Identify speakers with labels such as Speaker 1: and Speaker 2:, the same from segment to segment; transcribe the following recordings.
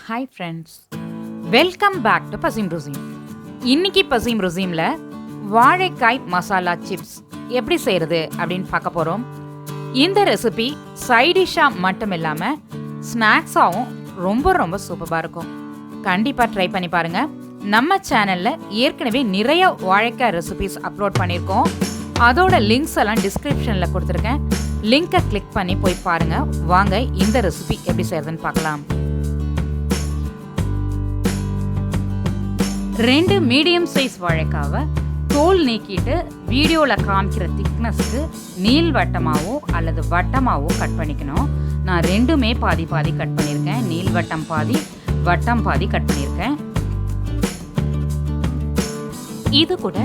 Speaker 1: Hi friends, welcome back to Pazim Ruzim. இன்னைக்கு பசிம் ருசீம்ல வாழைக்காய் masala chips எப்படி செய்யறது அப்படின்னு பார்க்க போறோம். இந்த ரெசிபி சைட் டிஷ்ஷா மட்டும் இல்லாம ஸ்நாக்ஸாவும் ரொம்ப சூப்பரா இருக்கும். கண்டிப்பா ட்ரை பண்ணி பாருங்க. நம்ம சேனல்ல ஏற்கனவே நிறைய வாழைக்காய் ரெசிபிஸ் அப்லோட் பண்ணியிருக்கோம். அதோட லிங்க்ஸ் எல்லாம் டிஸ்கிரிப்ஷன்ல கொடுத்துருக்கேன். லிங்கை கிளிக் பண்ணி போய் பாருங்க. வாங்க இந்த ரெசிபி எப்படி செய்யறதுன்னு பார்க்கலாம். 2 மீடியம் சைஸ் வாழைக்காவை தோல் நீக்கிட்டு வீடியோவில் காமிக்கிற திக்னஸ்க்கு நீள்வட்டமாவோ அல்லது வட்டமாவோ கட் பண்ணிக்கணும். நான் ரெண்டுமே பாதி கட் பண்ணியிருக்கேன். நீள்வட்டம் பாதி, வட்டம் பாதி கட் பண்ணியிருக்கேன். இது கூட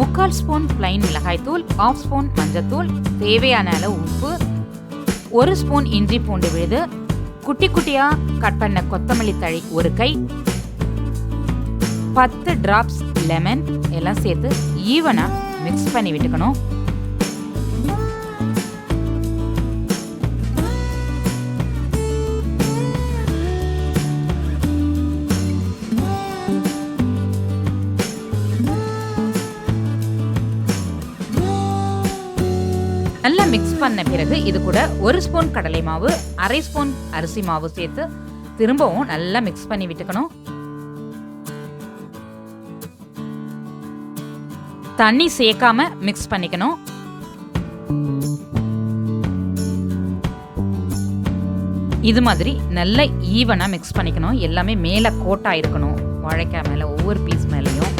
Speaker 1: 3/4 ஸ்பூன் பிளைன் மிளகாய் தூள், 1/2 ஸ்பூன் மஞ்சத்தூள், தேவையான அளவு உப்பு, 1 ஸ்பூன் இஞ்சி பூண்டு விழுது, குட்டியாக கட் பண்ண கொத்தமல்லி தழை 1 கை, 10 டிராப்ஸ் லெமன் எல்லாம் சேர்த்து ஈவனா மிக்ஸ் பண்ணி விட்டுக்கணும். நல்லா மிக்ஸ் பண்ண பிறகு இது கூட 1 ஸ்பூன் கடலை மாவு, 1/2 ஸ்பூன் அரிசி மாவு சேர்த்து திரும்பவும் நல்லா மிக்ஸ் பண்ணி விட்டுக்கணும். தண்ணி சேர்க்காம மிக்ஸ் பண்ணிக்கணும். இது மாதிரி நல்லா ஈவனா மிக்ஸ் பண்ணிக்கணும். எல்லாமே மேலே கோட்டாக இருக்கணும். வாழைக்காய் மேலே ஒவ்வொரு பீஸ் மேலேயும்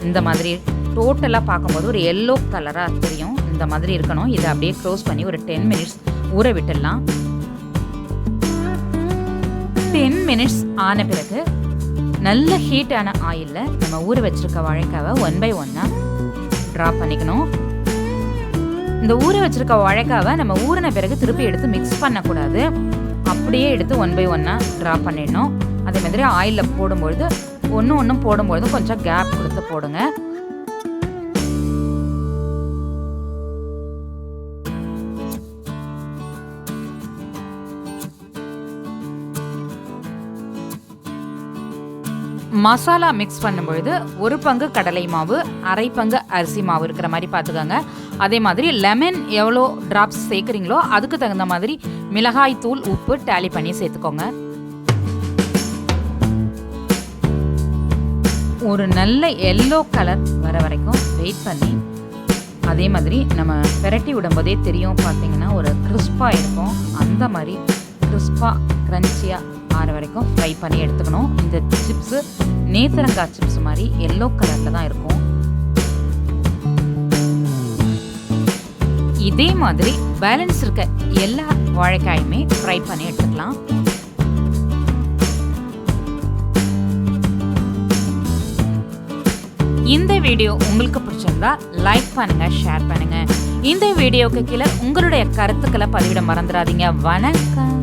Speaker 1: இந்த மாதிரி டோட்டலாக பார்க்கும்போது ஒரு எல்லோ கலராக தெரியும். இந்த மாதிரி இருக்கணும். இதை அப்படியே க்ளோஸ் பண்ணி ஒரு 10 மினிட்ஸ் ஊற விட்டுடலாம். 10 மினிட்ஸ் ஆன பிறகு நல்ல ஹீட்டான ஆயிலில் நம்ம ஊற வச்சிருக்க வாழைக்காவை 1 by 1 ட்ராப் பண்ணிக்கணும். இந்த ஊற வச்சிருக்க வாழைக்காவை நம்ம ஊறின பிறகு திருப்பி எடுத்து மிக்ஸ் பண்ணக்கூடாது. அப்படியே எடுத்து 1 by 1 ட்ராப் பண்ணிடணும். அதே மாதிரி ஆயிலில் போடும்பொழுது ஒன்று போடும்பொழுது கொஞ்சம் கேப் கொடுத்து போடுங்க. மசாலா மிக்ஸ் பண்ணும்பொழுது 1 பங்கு கடலை மாவு, 1/2 பங்கு அரிசி மாவு இருக்கிற மாதிரி பார்த்துக்கோங்க. அதே மாதிரி லெமன் எவ்வளோ டிராப்ஸ் சேர்க்குறீங்களோ அதுக்கு தகுந்த மாதிரி மிளகாய் தூள், உப்பு டேலி பண்ணி சேர்த்துக்கோங்க. ஒரு நல்ல எல்லோ கலர் வர வரைக்கும் வெயிட் பண்ணி, அதே மாதிரி நம்ம பெரட்டி விடும்போதே தெரியும் பார்த்தீங்கன்னா ஒரு கிறிஸ்பாக இருக்கும். அந்த மாதிரி கிறிஸ்பாக க்ரன்ச்சியாக ஆற வரைக்கும் ஃப்ரை பண்ணி எடுத்துக்கணும். இந்த சிப்ஸு நேத்திரங்காய் சிப்ஸ் மாதிரி எல்லோ கலரில் தான் இருக்கும். இதே மாதிரி பேலன்ஸ் இருக்க எல்லா வாழைக்காயுமே ஃப்ரை பண்ணி எடுத்துக்கலாம். இந்த வீடியோ உங்களுக்கு பிடிச்சிருந்தா லைக் பண்ணுங்க, ஷேர் பண்ணுங்க. இந்த வீடியோக்கு கீழே உங்களுடைய கருத்துக்களை பதிவிட மறந்துடாதீங்க. வணக்கம்.